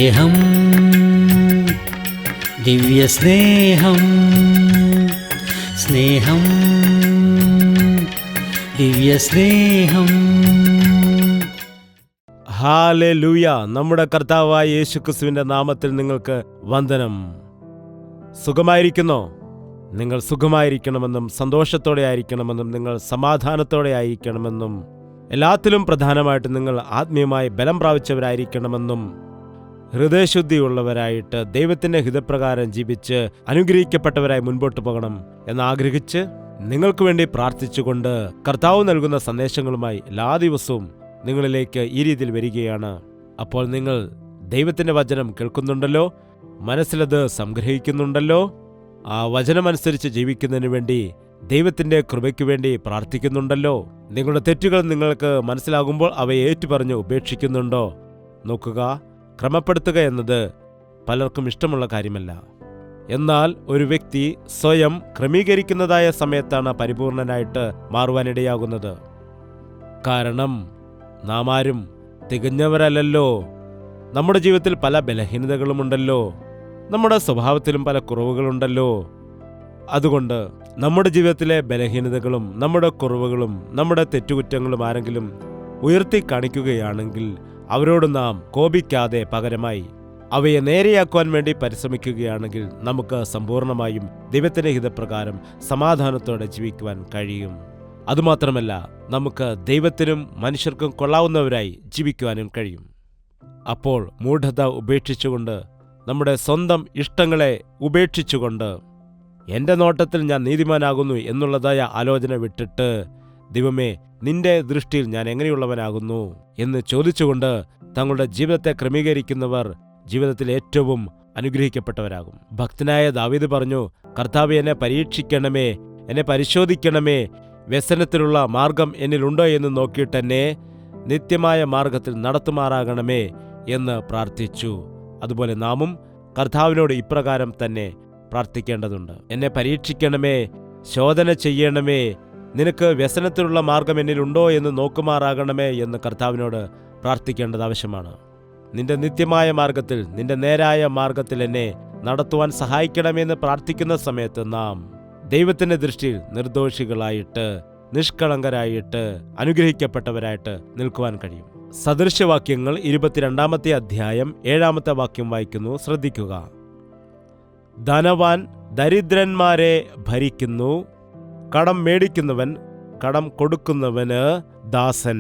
സ്നേഹം, ദിവ്യസ്നേഹം, സ്നേഹം, ദിവ്യസ്നേഹം. ഹല്ലേലൂയ. നമ്മുടെ കർത്താവായ യേശുക്രിസ്തുവിന്റെ നാമത്തിൽ നിങ്ങൾക്ക് വന്ദനം. സുഖമായിരിക്കുന്നോ? നിങ്ങൾ സുഖമായിരിക്കണമെന്നും സന്തോഷത്തോടെ ആയിരിക്കണമെന്നും നിങ്ങൾ സമാധാനത്തോടെ ആയിരിക്കണമെന്നും എല്ലാത്തിലും പ്രധാനമായിട്ട് നിങ്ങൾ ആത്മീയമായി ബലം പ്രാപിച്ചവരായിരിക്കണമെന്നും ഹൃദയശുദ്ധിയുള്ളവരായിട്ട് ദൈവത്തിൻ്റെ ഹിതപ്രകാരം ജീവിച്ച് അനുഗ്രഹിക്കപ്പെട്ടവരായി മുൻപോട്ട് പോകണം എന്നാഗ്രഹിച്ച് നിങ്ങൾക്ക് വേണ്ടി പ്രാർത്ഥിച്ചുകൊണ്ട് കർത്താവ് നൽകുന്ന സന്ദേശങ്ങളുമായി എല്ലാ ദിവസവും നിങ്ങളിലേക്ക് ഈ രീതിയിൽ വരികയാണ്. അപ്പോൾ നിങ്ങൾ ദൈവത്തിൻ്റെ വചനം കേൾക്കുന്നുണ്ടല്ലോ, മനസ്സിലത് സംഗ്രഹിക്കുന്നുണ്ടല്ലോ, ആ വചനമനുസരിച്ച് ജീവിക്കുന്നതിന് വേണ്ടി ദൈവത്തിൻ്റെ കൃപയ്ക്ക് വേണ്ടി പ്രാർത്ഥിക്കുന്നുണ്ടല്ലോ. നിങ്ങളുടെ തെറ്റുകൾ നിങ്ങൾക്ക് മനസ്സിലാകുമ്പോൾ അവയെ ഏറ്റുപറഞ്ഞ് ഉപേക്ഷിക്കുന്നുണ്ടോ? നോക്കുക, ക്രമപ്പെടുത്തുക എന്നത് പലർക്കും ഇഷ്ടമുള്ള കാര്യമല്ല. എന്നാൽ ഒരു വ്യക്തി സ്വയം ക്രമീകരിക്കുന്നതായ സമയത്താണ് പരിപൂർണനായിട്ട് മാറുവാനിടയാകുന്നത്. കാരണം നാം ആരും തികഞ്ഞവരല്ലല്ലോ. നമ്മുടെ ജീവിതത്തിൽ പല ബലഹീനതകളുമുണ്ടല്ലോ, നമ്മുടെ സ്വഭാവത്തിലും പല കുറവുകളുണ്ടല്ലോ. അതുകൊണ്ട് നമ്മുടെ ജീവിതത്തിലെ ബലഹീനതകളും നമ്മുടെ കുറവുകളും നമ്മുടെ തെറ്റുകുറ്റങ്ങളും ആരെങ്കിലും ഉയർത്തി കാണിക്കുകയാണെങ്കിൽ അവരോട് നാം കോപിക്കാതെ പകരമായി അവയെ നേരെയാക്കുവാൻ വേണ്ടി പരിശ്രമിക്കുകയാണെങ്കിൽ നമുക്ക് സമ്പൂർണമായും ദൈവത്തിൻ്റെ ഹിതപ്രകാരം സമാധാനത്തോടെ ജീവിക്കുവാൻ കഴിയും. അതുമാത്രമല്ല, നമുക്ക് ദൈവത്തിനും മനുഷ്യർക്കും കൊള്ളാവുന്നവരായി ജീവിക്കുവാനും കഴിയും. അപ്പോൾ മൂഢത ഉപേക്ഷിച്ചുകൊണ്ട്, നമ്മുടെ സ്വന്തം ഇഷ്ടങ്ങളെ ഉപേക്ഷിച്ചുകൊണ്ട്, എൻ്റെ നോട്ടത്തിൽ ഞാൻ നീതിമാനാകുന്നു എന്നുള്ളതായ ആലോചന വിട്ടിട്ട്, ദൈവമേ നിന്റെ ദൃഷ്ടിയിൽ ഞാൻ എങ്ങനെയുള്ളവനാകുന്നു എന്ന് ചോദിച്ചുകൊണ്ട് തങ്ങളുടെ ജീവിതത്തെ ക്രമീകരിക്കുന്നവർ ജീവിതത്തിൽ ഏറ്റവും അനുഗ്രഹിക്കപ്പെട്ടവരാകും. ഭക്തനായ ദാവീദ് പറഞ്ഞു, കർത്താവേ എന്നെ പരീക്ഷിക്കണമേ, എന്നെ പരിശോധിക്കണമേ, വ്യസനത്തിലുള്ള മാർഗം എന്നിലുണ്ടോ എന്ന് നോക്കിയിട്ടെന്നെ നിത്യമായ മാർഗത്തിൽ നടത്തുമാറാകണമേ എന്ന് പ്രാർത്ഥിച്ചു. അതുപോലെ നാമും കർത്താവിനോട് ഇപ്രകാരം തന്നെ പ്രാർത്ഥിക്കേണ്ടതുണ്ട്. എന്നെ പരീക്ഷിക്കണമേ, ശോധന ചെയ്യണമേ, നിനക്ക് വ്യസനത്തിലുള്ള മാർഗം എന്നിലുണ്ടോ എന്ന് നോക്കുമാറാകണമേ എന്ന് കർത്താവിനോട് പ്രാർത്ഥിക്കേണ്ടത് ആവശ്യമാണ്. നിന്റെ നിത്യമായ മാർഗത്തിൽ, നിന്റെ നേരായ മാർഗത്തിൽ എന്നെ നടത്തുവാൻ സഹായിക്കണമെന്ന് പ്രാർത്ഥിക്കുന്ന സമയത്ത് നാം ദൈവത്തിൻ്റെ ദൃഷ്ടിയിൽ നിർദോഷികളായിട്ട്, നിഷ്കളങ്കരായിട്ട്, അനുഗ്രഹിക്കപ്പെട്ടവരായിട്ട് നിൽക്കുവാൻ കഴിയും. സദൃശവാക്യങ്ങൾ 22-ാമത്തെ അധ്യായം 7-ാമത്തെ വാക്യം വായിക്കുന്നു, ശ്രദ്ധിക്കുക. ധനവാൻ ദരിദ്രന്മാരെ ഭരിക്കുന്നു, കടം മേടിക്കുന്നവൻ കടം കൊടുക്കുന്നവന് ദാസൻ.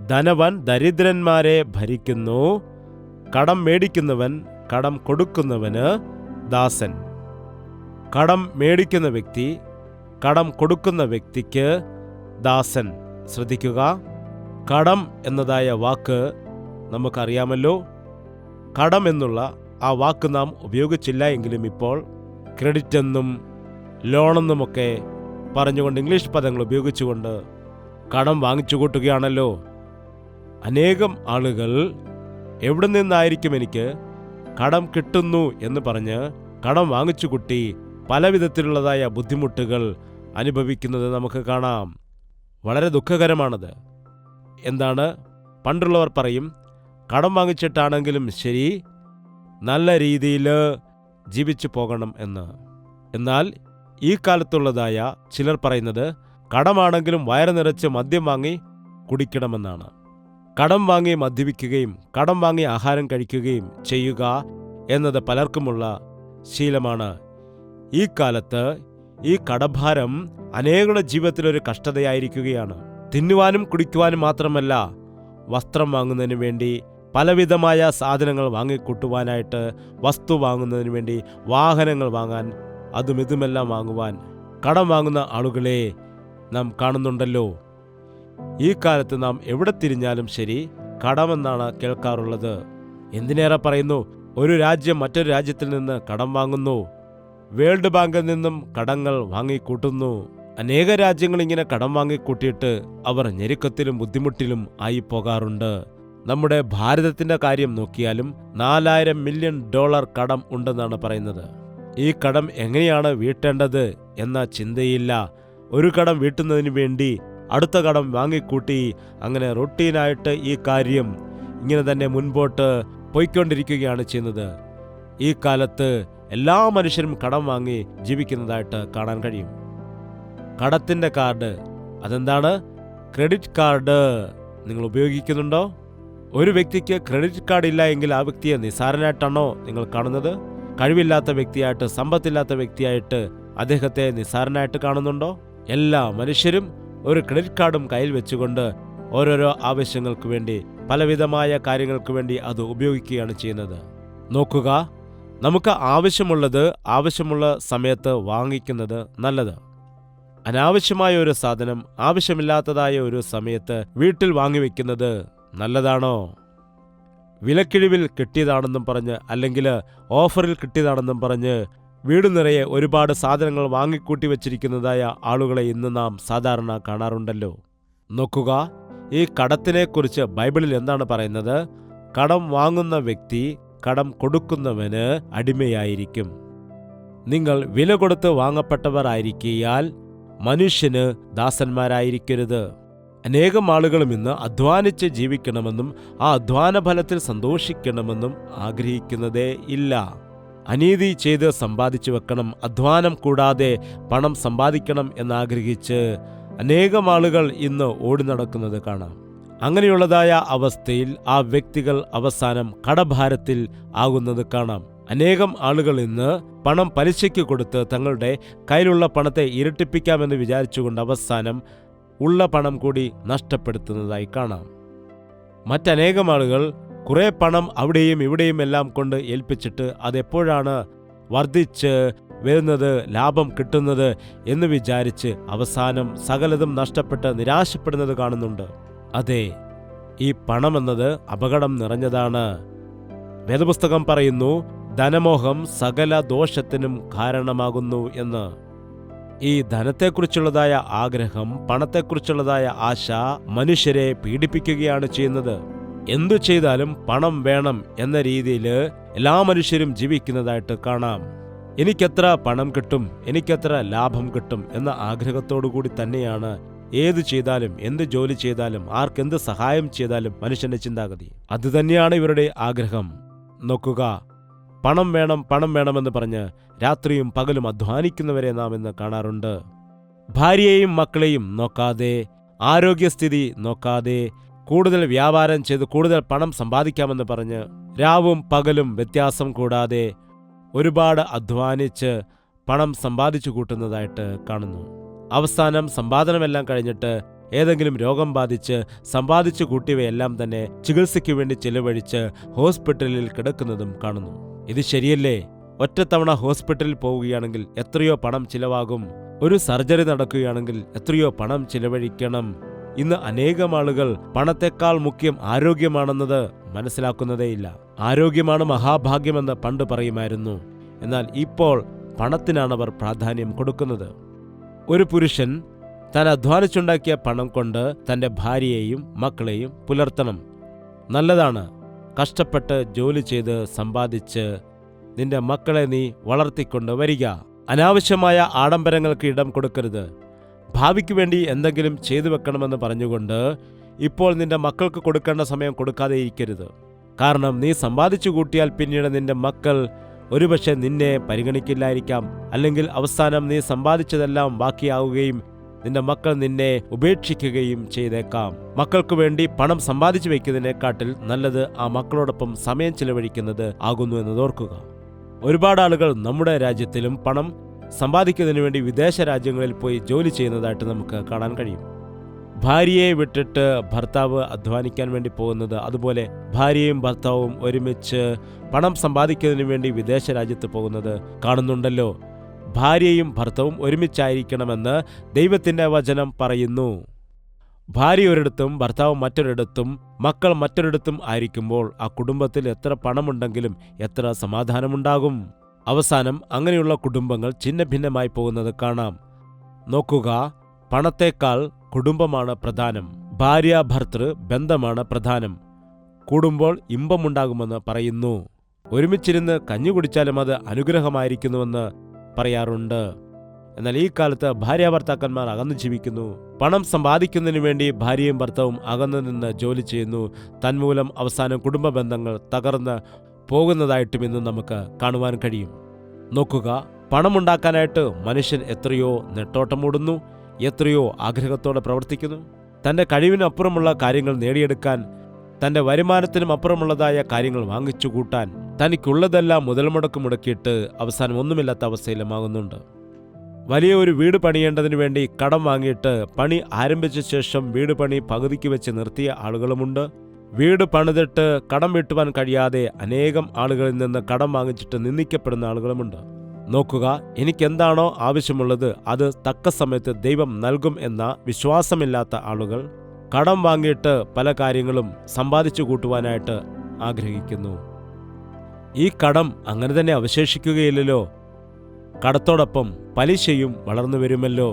ധനവാൻ ദരിദ്രന്മാരെ ഭരിക്കുന്നു, കടം മേടിക്കുന്നവൻ കടം കൊടുക്കുന്നവന് ദാസൻ. കടം മേടിക്കുന്ന വ്യക്തി കടം കൊടുക്കുന്ന വ്യക്തിക്ക് ദാസൻ. ശ്രദ്ധിക്കുക, കടം എന്നതായ വാക്ക് നമുക്കറിയാമല്ലോ. കടം എന്നുള്ള ആ വാക്ക് നാം ഉപയോഗിച്ചില്ല എങ്കിലും ഇപ്പോൾ ക്രെഡിറ്റ് എന്നും ലോണെന്നുമൊക്കെ പറഞ്ഞുകൊണ്ട് ഇംഗ്ലീഷ് പദങ്ങൾ ഉപയോഗിച്ചുകൊണ്ട് കടം വാങ്ങിച്ചു കൂട്ടുകയാണല്ലോ. അനേകം ആളുകൾ എവിടെ നിന്നായിരിക്കും എനിക്ക് കടം കിട്ടുന്നു എന്ന് പറഞ്ഞ് കടം വാങ്ങിച്ചു കൂട്ടി പല വിധത്തിലുള്ളതായ ബുദ്ധിമുട്ടുകൾ അനുഭവിക്കുന്നത് നമുക്ക് കാണാം. വളരെ ദുഃഖകരമാണത്. എന്താണ്? പണ്ടുള്ളവർ പറയും, കടം വാങ്ങിച്ചിട്ടാണെങ്കിലും ശരി നല്ല രീതിയിൽ ജീവിച്ചു പോകണം എന്ന്. എന്നാൽ ഈ കാലത്തുള്ളതായ ചിലർ പറയുന്നത് കടമാണെങ്കിലും വയറ് നിറച്ച് മദ്യം വാങ്ങി കുടിക്കണമെന്നാണ്. കടം വാങ്ങി മദ്യപിക്കുകയും കടം വാങ്ങി ആഹാരം കഴിക്കുകയും ചെയ്യുക എന്നത് പലർക്കുമുള്ള ശീലമാണ്. ഈ കാലത്ത് ഈ കടഭാരം അനേകരുടെ ജീവിതത്തിലൊരു കഷ്ടതയായിരിക്കുകയാണ്. തിന്നുവാനും കുടിക്കുവാനും മാത്രമല്ല, വസ്ത്രം വാങ്ങുന്നതിന് വേണ്ടി, പലവിധമായ സാധനങ്ങൾ വാങ്ങിക്കൂട്ടുവാനായിട്ട്, വസ്തു വാങ്ങുന്നതിന് വേണ്ടി, വാഹനങ്ങൾ വാങ്ങാൻ, അതും ഇതുമെല്ലാം വാങ്ങുവാൻ കടം വാങ്ങുന്ന ആളുകളെ നാം കാണുന്നുണ്ടല്ലോ. ഈ കാലത്ത് നാം എവിടെ തിരിഞ്ഞാലും ശരി കടമെന്നാണ് കേൾക്കാറുള്ളത്. എന്തിനേറെ പറയുന്നു, ഒരു രാജ്യം മറ്റൊരു രാജ്യത്തിൽ നിന്ന് കടം വാങ്ങുന്നു, വേൾഡ് ബാങ്കിൽ നിന്നും കടങ്ങൾ വാങ്ങിക്കൂട്ടുന്നു. അനേക രാജ്യങ്ങൾ ഇങ്ങനെ കടം വാങ്ങിക്കൂട്ടിയിട്ട് അവർ ഞെരുക്കത്തിലും ബുദ്ധിമുട്ടിലും ആയി പോകാറുണ്ട്. നമ്മുടെ ഭാരതത്തിൻ്റെ കാര്യം നോക്കിയാലും $4000 മില്യൺ കടം ഉണ്ടെന്നാണ് പറയുന്നത്. ഈ കടം എങ്ങനെയാണ് വീട്ടേണ്ടത് എന്ന ചിന്തയില്ല. ഒരു കടം വീട്ടുന്നതിന് വേണ്ടി അടുത്ത കടം വാങ്ങിക്കൂട്ടി അങ്ങനെ റൊട്ടീനായിട്ട് ഈ കാര്യം ഇങ്ങനെ തന്നെ മുൻപോട്ട് പോയിക്കൊണ്ടിരിക്കുകയാണ് ചെയ്യുന്നത്. ഈ കാലത്ത് എല്ലാ മനുഷ്യരും കടം വാങ്ങി ജീവിക്കുന്നതായിട്ട് കാണാൻ കഴിയും. കടത്തിൻ്റെ കാർഡ്, അതെന്താണ്? ക്രെഡിറ്റ് കാർഡ് നിങ്ങൾ ഉപയോഗിക്കുന്നുണ്ടോ? ഒരു വ്യക്തിക്ക് ക്രെഡിറ്റ് കാർഡ് ഇല്ല എങ്കിൽ ആ വ്യക്തിയെ നിസ്സാരനായിട്ടാണോ നിങ്ങൾ കാണുന്നത്? കഴിവില്ലാത്ത വ്യക്തിയായിട്ട്, സമ്പത്തില്ലാത്ത വ്യക്തിയായിട്ട് അദ്ദേഹത്തെ നിസ്സാരനായിട്ട് കാണുന്നുണ്ടോ? എല്ലാ മനുഷ്യരും ഒരു ക്രെഡിറ്റ് കാർഡും കയ്യിൽ വെച്ചുകൊണ്ട് ഓരോരോ ആവശ്യങ്ങൾക്ക് വേണ്ടി, പലവിധമായ കാര്യങ്ങൾക്ക് വേണ്ടി അത് ഉപയോഗിക്കുകയാണ് ചെയ്യുന്നത്. നോക്കുക, നമുക്ക് ആവശ്യമുള്ളത് ആവശ്യമുള്ള സമയത്ത് വാങ്ങിക്കുന്നത് നല്ലത്. അനാവശ്യമായ ഒരു സാധനം ആവശ്യമില്ലാത്തതായ ഒരു സമയത്ത് വീട്ടിൽ വാങ്ങിവെക്കുന്നത് നല്ലതാണോ? വിലക്കിഴിവിൽ കിട്ടിയതാണെന്നും പറഞ്ഞ്, അല്ലെങ്കിൽ ഓഫറിൽ കിട്ടിയതാണെന്നും പറഞ്ഞ് വീട് നിറയെ ഒരുപാട് സാധനങ്ങൾ വാങ്ങിക്കൂട്ടി വച്ചിരിക്കുന്നതായ ആളുകളെ ഇന്ന് നാം സാധാരണ കാണാറുണ്ടല്ലോ. നോക്കുക, ഈ കടത്തിനെക്കുറിച്ച് ബൈബിളിൽ എന്താണ് പറയുന്നത്? കടം വാങ്ങുന്ന വ്യക്തി കടം കൊടുക്കുന്നവന് അടിമയായിരിക്കും. നിങ്ങൾ വില കൊടുത്ത് വാങ്ങപ്പെട്ടവർ ആയിരിക്കയാൽ മനുഷ്യന് ദാസന്മാരായിരിക്കരുത്. അനേകം ആളുകളും ഇന്ന് അധ്വാനിച്ച് ജീവിക്കണമെന്നും ആ അധ്വാന ഫലത്തിൽ സന്തോഷിക്കണമെന്നും ആഗ്രഹിക്കുന്നതേ ഇല്ല. അനീതി ചെയ്ത് സമ്പാദിച്ചു വെക്കണം, അധ്വാനം കൂടാതെ പണം സമ്പാദിക്കണം എന്നാഗ്രഹിച്ച് അനേകം ആളുകൾ ഇന്ന് ഓടി നടക്കുന്നത് കാണാം. അങ്ങനെയുള്ളതായ അവസ്ഥയിൽ ആ വ്യക്തികൾ അവസാനം കടഭാരത്തിൽ ആകുന്നത് കാണാം. അനേകം ആളുകൾ ഇന്ന് പണം പലിശയ്ക്ക് കൊടുത്ത് തങ്ങളുടെ കയ്യിലുള്ള പണത്തെ ഇരട്ടിപ്പിക്കാമെന്ന് വിചാരിച്ചുകൊണ്ട് അവസാനം ഉള്ള പണം കൂടി നഷ്ടപ്പെടുത്തുന്നതായി കാണാം. മറ്റനേകം ആളുകൾ കുറേ പണം അവിടെയും ഇവിടെയും എല്ലാം കൊണ്ട് ഏൽപ്പിച്ചിട്ട് അതെപ്പോഴാണ് വർദ്ധിച്ച് വരുന്നത്, ലാഭം കിട്ടുന്നത് എന്ന് വിചാരിച്ച് അവസാനം സകലതും നഷ്ടപ്പെട്ട് നിരാശപ്പെടുന്നത് കാണുന്നുണ്ട്. അതെ, ഈ പണമെന്നത് അപകടം നിറഞ്ഞതാണ്. വേദപുസ്തകം പറയുന്നു, ധനമോഹം സകല ദോഷത്തിനും കാരണമാകുന്നു എന്ന്. ഈ ധനത്തെക്കുറിച്ചുള്ളതായ ആഗ്രഹം, പണത്തെക്കുറിച്ചുള്ളതായ ആശ മനുഷ്യരെ പീഡിപ്പിക്കുകയാണ് ചെയ്യുന്നത്. എന്തു ചെയ്താലും പണം വേണം എന്ന രീതിയിൽ എല്ലാ മനുഷ്യരും ജീവിക്കുന്നതായിട്ട് കാണാം. എനിക്കെത്ര പണം കിട്ടും, എനിക്കെത്ര ലാഭം കിട്ടും എന്ന ആഗ്രഹത്തോടുകൂടി തന്നെയാണ് ഏതു ചെയ്താലും, എന്ത് ജോലി ചെയ്താലും, ആർക്കെന്ത് സഹായം ചെയ്താലും മനുഷ്യന്റെ ചിന്താഗതി അതുതന്നെയാണ് ഇവരുടെ ആഗ്രഹം. നോക്കുക, പണം വേണം, പണം വേണമെന്ന് പറഞ്ഞ് രാത്രിയും പകലും അധ്വാനിക്കുന്നവരെ നാം ഇന്ന് കാണാറുണ്ട്. ഭാര്യയെയും മക്കളെയും നോക്കാതെ, ആരോഗ്യസ്ഥിതി നോക്കാതെ, കൂടുതൽ വ്യാപാരം ചെയ്ത് കൂടുതൽ പണം സമ്പാദിക്കാമെന്ന് പറഞ്ഞ് രാവും പകലും വ്യത്യാസം കൂടാതെ ഒരുപാട് അധ്വാനിച്ച് പണം സമ്പാദിച്ചു കൂട്ടുന്നതായിട്ട് കാണുന്നു. അവസാനം സമ്പാദനമെല്ലാം കഴിഞ്ഞിട്ട് ഏതെങ്കിലും രോഗം ബാധിച്ച് സമ്പാദിച്ചു കൂട്ടിയവയെല്ലാം തന്നെ ചികിത്സയ്ക്ക് വേണ്ടി ചെലവഴിച്ച് ഹോസ്പിറ്റലിൽ കിടക്കുന്നതും കാണുന്നു. ഇത് ശരിയല്ലേ? ഒറ്റത്തവണ ഹോസ്പിറ്റലിൽ പോവുകയാണെങ്കിൽ എത്രയോ പണം ചിലവാകും. ഒരു സർജറി നടക്കുകയാണെങ്കിൽ എത്രയോ പണം ചിലവഴിക്കണം. ഇന്ന് അനേകം ആളുകൾ പണത്തെക്കാൾ മുഖ്യം ആരോഗ്യമാണെന്നത് മനസ്സിലാക്കുന്നതേയില്ല. ആരോഗ്യമാണ് മഹാഭാഗ്യമെന്ന് പണ്ട് പറയുമായിരുന്നു. എന്നാൽ ഇപ്പോൾ പണത്തിനാണവർ പ്രാധാന്യം കൊടുക്കുന്നത്. ഒരു പുരുഷൻ താൻ അധ്വാനിച്ചുണ്ടാക്കിയ പണം കൊണ്ട് തൻ്റെ ഭാര്യയെയും മക്കളെയും പുലർത്തണം. നല്ലതാണ്. കഷ്ടപ്പെട്ട് ജോലി ചെയ്ത് സമ്പാദിച്ച് നിന്റെ മക്കളെ നീ വളർത്തിക്കൊണ്ട് വരിക. അനാവശ്യമായ ആഡംബരങ്ങൾക്ക് ഇടം കൊടുക്കരുത്. ഭാവിക്ക് വേണ്ടി എന്തെങ്കിലും ചെയ്തു വെക്കണമെന്ന് പറഞ്ഞുകൊണ്ട് ഇപ്പോൾ നിന്റെ മക്കൾക്ക് കൊടുക്കേണ്ട സമയം കൊടുക്കാതെ ഇരിക്കരുത്. കാരണം നീ സമ്പാദിച്ചു കൂട്ടിയാൽ പിന്നീട് നിന്റെ മക്കൾ ഒരുപക്ഷെ നിന്നെ പരിഗണിക്കില്ലായിരിക്കാം. അല്ലെങ്കിൽ അവസാനം നീ സമ്പാദിച്ചതെല്ലാം ബാക്കിയാവുകയും നിന്റെ മക്കൾ നിന്നെ ഉപേക്ഷിക്കുകയും ചെയ്തേക്കാം. മക്കൾക്ക് വേണ്ടി പണം സമ്പാദിച്ചു വയ്ക്കുന്നതിനെക്കാട്ടിൽ നല്ലത് ആ മക്കളോടൊപ്പം സമയം ചിലവഴിക്കുന്നത് ആകുന്നു എന്നതോർക്കുക. ഒരുപാട് ആളുകൾ നമ്മുടെ രാജ്യത്തിലും പണം സമ്പാദിക്കുന്നതിന് വേണ്ടി വിദേശ രാജ്യങ്ങളിൽ പോയി ജോലി ചെയ്യുന്നതായിട്ട് നമുക്ക് കാണാൻ കഴിയും. ഭാര്യയെ വിട്ടിട്ട് ഭർത്താവ് അധ്വാനിക്കാൻ വേണ്ടി പോകുന്നത്, അതുപോലെ ഭാര്യയും ഭർത്താവും ഒരുമിച്ച് പണം സമ്പാദിക്കുന്നതിന് വേണ്ടി വിദേശ രാജ്യത്ത് പോകുന്നത് കാണുന്നുണ്ടല്ലോ. ഭാര്യയും ഭർത്താവും ഒരുമിച്ചായിരിക്കണമെന്ന് ദൈവത്തിൻ്റെ വചനം പറയുന്നു. ഭാര്യ ഒരിടത്തും ഭർത്താവ് മറ്റൊരിടത്തും മക്കൾ മറ്റൊരിടത്തും ആയിരിക്കുമ്പോൾ ആ കുടുംബത്തിൽ എത്ര പണമുണ്ടെങ്കിലും എത്ര സമാധാനമുണ്ടാകും? അവസാനം അങ്ങനെയുള്ള കുടുംബങ്ങൾ ഛിന്ന ഭിന്നമായി പോകുന്നത് കാണാം. നോക്കുക, പണത്തേക്കാൾ കുടുംബമാണ് പ്രധാനം. ഭാര്യ ഭർത്തൃ ബന്ധമാണ് പ്രധാനം. കൂടുമ്പോൾ ഇമ്പമുണ്ടാകുമെന്ന് പറയുന്നു. ഒരുമിച്ചിരുന്ന് കഞ്ഞി കുടിച്ചാലും അത് അനുഗ്രഹമായിരിക്കുന്നുവെന്ന് പറയാറുണ്ട്. എന്നാൽ ഈ കാലത്ത് ഭാര്യാഭർത്താക്കന്മാർ അകന്നു ജീവിക്കുന്നു. പണം സമ്പാദിക്കുന്നതിന് വേണ്ടി ഭാര്യയും ഭർത്താവും അകന്നു നിന്ന് ജോലി ചെയ്യുന്നു. തന്മൂലം അവസാനം കുടുംബ ബന്ധങ്ങൾ തകർന്ന് പോകുന്നതായിട്ടും ഇന്ന് നമുക്ക് കാണുവാൻ കഴിയും. നോക്കുക, പണമുണ്ടാക്കാനായിട്ട് മനുഷ്യൻ എത്രയോ നെട്ടോട്ടമോടുന്നു, എത്രയോ ആഗ്രഹത്തോടെ പ്രവർത്തിക്കുന്നു. തൻ്റെ കഴിവിനപ്പുറമുള്ള കാര്യങ്ങൾ നേടിയെടുക്കാൻ, തൻ്റെ വരുമാനത്തിനും അപ്പുറമുള്ളതായ കാര്യങ്ങൾ വാങ്ങിച്ചു കൂട്ടാൻ, തനിക്കുള്ളതെല്ലാം മുതൽ മുടക്കിയിട്ട് അവസാനം ഒന്നുമില്ലാത്ത അവസ്ഥയിലുമാകുന്നുണ്ട്. വലിയ ഒരു വീട് പണിയേണ്ടതിന് വേണ്ടി കടം വാങ്ങിയിട്ട് പണി ആരംഭിച്ച ശേഷം വീട് പണി പകുതിക്ക് വെച്ച് നിർത്തിയ ആളുകളുമുണ്ട്. വീട് പണിതിട്ട് കടം വീട്ടുവാൻ കഴിയാതെ അനേകം ആളുകളിൽ നിന്ന് കടം വാങ്ങിച്ചിട്ട് നിന്ദിക്കപ്പെടുന്ന ആളുകളുമുണ്ട്. നോക്കുക, എനിക്കെന്താണോ ആവശ്യമുള്ളത് അത് തക്ക സമയത്ത് ദൈവം നൽകും എന്ന വിശ്വാസമില്ലാത്ത ആളുകൾ കടം വാങ്ങിയിട്ട് പല കാര്യങ്ങളും സമ്പാദിച്ചു കൂട്ടുവാനായിട്ട് ആഗ്രഹിക്കുന്നു. ഈ കടം അങ്ങനെ തന്നെ അവശേഷിക്കുകയില്ലല്ലോ. കടത്തോടൊപ്പം പലിശയും വളർന്നു വരുമല്ലോ.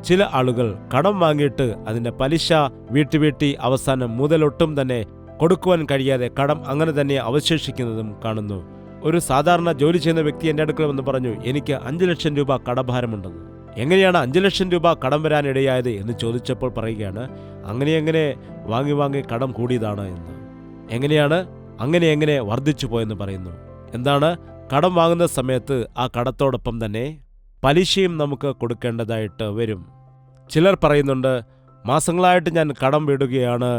ചില ആളുകൾ കടം വാങ്ങിയിട്ട് അതിൻ്റെ പലിശ വീട്ടി അവസാനം മുതലൊട്ടും തന്നെ കൊടുക്കുവാൻ കഴിയാതെ കടം അങ്ങനെ തന്നെ അവശേഷിക്കുന്നതും കാണുന്നു. ഒരു സാധാരണ ജോലി ചെയ്യുന്ന വ്യക്തി എൻ്റെ അടുക്കൽ വന്ന് പറഞ്ഞു, എനിക്ക് 5 ലക്ഷം രൂപ കടഭാരമുണ്ടെന്ന്. എങ്ങനെയാണ് 5 ലക്ഷം രൂപ കടം വരാനിടയായത് എന്ന് ചോദിച്ചപ്പോൾ പറയുകയാണ്, അങ്ങനെ വാങ്ങി കടം കൂടിയതാണ് എന്ന്. എങ്ങനെയാണ് അങ്ങനെ വർദ്ധിച്ചു പോയെന്ന് പറയുന്നു. എന്താണ്? കടം വാങ്ങുന്ന സമയത്ത് ആ കടത്തോടൊപ്പം തന്നെ പലിശയും നമുക്ക് കൊടുക്കേണ്ടതായിട്ട് വരും. ചിലർ പറയുന്നുണ്ട്, മാസങ്ങളായിട്ട് ഞാൻ കടം വിടുകയാണ്,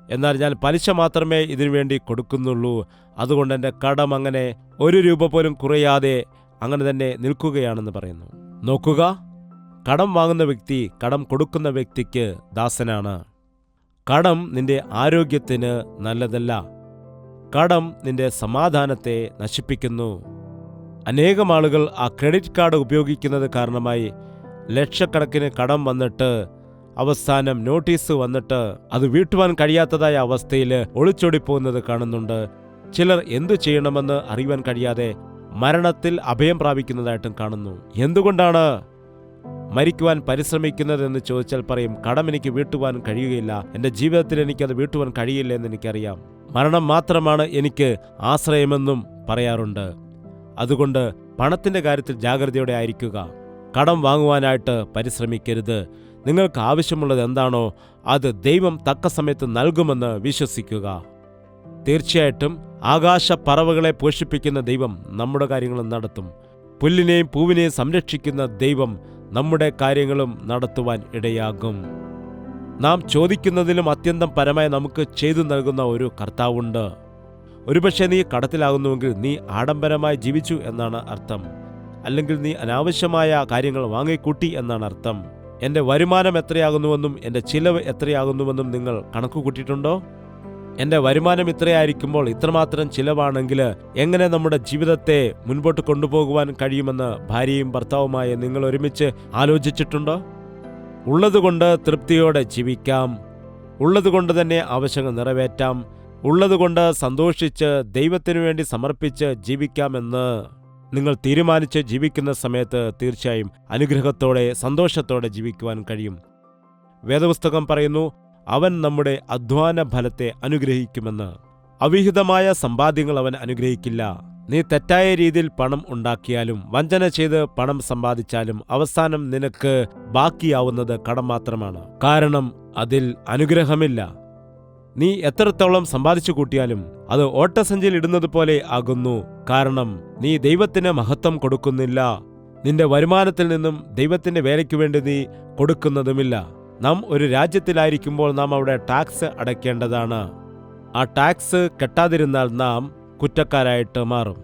എന്നാൽ ഞാൻ പലിശ മാത്രമേ ഇതിനു വേണ്ടി കൊടുക്കുന്നുള്ളൂ, അതുകൊണ്ട് എൻ്റെ കടം അങ്ങനെ 1 രൂപ പോലും കുറയാതെ അങ്ങനെ തന്നെ നിൽക്കുകയാണെന്ന് പറയുന്നു. നോക്കുക, കടം വാങ്ങുന്ന വ്യക്തി കടം കൊടുക്കുന്ന വ്യക്തിക്ക് ദാസനാണ്. കടം നിന്റെ ആരോഗ്യത്തിന് നല്ലതല്ല. കടം നിന്റെ സമാധാനത്തെ നശിപ്പിക്കുന്നു. അനേകം ആളുകൾ ആ ക്രെഡിറ്റ് കാർഡ് ഉപയോഗിക്കുന്നത് കാരണമായി ലക്ഷക്കണക്കിന് കടം വന്നിട്ട് അവസാനം നോട്ടീസ് വന്നിട്ട് അത് വീട്ടുവാൻ കഴിയാത്തതായ അവസ്ഥയിൽ ഒളിച്ചോടിപ്പോകുന്നത് കാണുന്നുണ്ട്. ചിലർ എന്തു ചെയ്യണമെന്ന് അറിയുവാൻ കഴിയാതെ മരണത്തിൽ അഭയം പ്രാപിക്കുന്നതായിട്ടും കാണുന്നു. എന്തുകൊണ്ടാണ് മരിക്കുവാൻ പരിശ്രമിക്കുന്നതെന്ന് ചോദിച്ചാൽ പറയും, കടം എനിക്ക് വീട്ടുവാൻ കഴിയുകയില്ല, എൻ്റെ ജീവിതത്തിൽ എനിക്കത് വീട്ടുവാൻ കഴിയില്ല എന്ന് എനിക്കറിയാം, മരണം മാത്രമാണ് എനിക്ക് ആശ്രയമെന്നും പറയാറുണ്ട്. അതുകൊണ്ട് പണത്തിൻ്റെ കാര്യത്തിൽ ജാഗ്രതയോടെ ആയിരിക്കുക. കടം വാങ്ങുവാനായിട്ട് പരിശ്രമിക്കരുത്. നിങ്ങൾക്ക് ആവശ്യമുള്ളത് എന്താണോ അത് ദൈവം തക്ക സമയത്ത് നൽകുമെന്ന് വിശ്വസിക്കുക. തീർച്ചയായിട്ടും ആകാശ പറവകളെ പോഷിപ്പിക്കുന്ന ദൈവം നമ്മുടെ കാര്യങ്ങളും നടത്തും. പുല്ലിനെയും പൂവിനെയും സംരക്ഷിക്കുന്ന ദൈവം നമ്മുടെ കാര്യങ്ങളും നടത്തുവാൻ ഇടയാകും. നാം ചോദിക്കുന്നതിലും അത്യന്തം പരമായി നമുക്ക് ചെയ്തു നൽകുന്ന ഒരു കർത്താവുണ്ട്. ഒരുപക്ഷെ നീ കടത്തിലാകുന്നുവെങ്കിൽ നീ ആഡംബരമായി ജീവിച്ചു എന്നാണ് അർത്ഥം, അല്ലെങ്കിൽ നീ അനാവശ്യമായ കാര്യങ്ങൾ വാങ്ങിക്കൂട്ടി എന്നാണ് അർത്ഥം. എൻ്റെ വരുമാനം എത്രയാകുന്നുവെന്നും എൻ്റെ ചിലവ് എത്രയാകുന്നുവെന്നും നിങ്ങൾ കണക്ക് കൂട്ടിയിട്ടുണ്ടോ? എൻ്റെ വരുമാനം ഇത്രയായിരിക്കുമ്പോൾ ഇത്രമാത്രം ചിലവാണെങ്കിൽ എങ്ങനെ നമ്മുടെ ജീവിതത്തെ മുൻപോട്ട് കൊണ്ടുപോകുവാൻ കഴിയുമെന്ന് ഭാര്യയും ഭർത്താവുമായി നിങ്ങൾ ഒരുമിച്ച് ആലോചിച്ചിട്ടുണ്ടോ? ഉള്ളതുകൊണ്ട് തൃപ്തിയോടെ ജീവിക്കാം, ഉള്ളതുകൊണ്ട് തന്നെ ആവശ്യങ്ങൾ നിറവേറ്റാം, ഉള്ളതുകൊണ്ട് സന്തോഷിച്ച് ദൈവത്തിനു വേണ്ടി സമർപ്പിച്ച് ജീവിക്കാമെന്ന് നിങ്ങൾ തീരുമാനിച്ച് ജീവിക്കുന്ന സമയത്ത് തീർച്ചയായും അനുഗ്രഹത്തോടെ സന്തോഷത്തോടെ ജീവിക്കുവാൻ കഴിയും. വേദപുസ്തകം പറയുന്നു, അവൻ നമ്മുടെ അധ്വാന ഫലത്തെ അനുഗ്രഹിക്കുമെന്ന്. അവിഹിതമായ സമ്പാദ്യങ്ങൾ അവൻ അനുഗ്രഹിക്കില്ല. നീ തെറ്റായ രീതിയിൽ പണം ഉണ്ടാക്കിയാലും വഞ്ചന ചെയ്ത് പണം സമ്പാദിച്ചാലും അവസാനം നിനക്ക് ബാക്കിയാവുന്നത് കടം മാത്രമാണ്. കാരണം അതിൽ അനുഗ്രഹമില്ല. നീ എത്രത്തോളം സമ്പാദിച്ചു കൂട്ടിയാലും അത് ഓട്ടസഞ്ചിയിൽ ഇടുന്നത് പോലെ ആകുന്നു. കാരണം നീ ദൈവത്തിന് മഹത്വം കൊടുക്കുന്നില്ല. നിന്റെ വരുമാനത്തിൽ നിന്നും ദൈവത്തിന്റെ വേലയ്ക്ക് വേണ്ടി നീ കൊടുക്കുന്നതുമില്ല. നാം ഒരു രാജ്യത്തിലായിരിക്കുമ്പോൾ നാം അവിടെ ടാക്സ് അടയ്ക്കേണ്ടതാണ്. ആ ടാക്സ് കെട്ടാതിരുന്നാൽ നാം കുറ്റക്കാരായിട്ട് മാറും.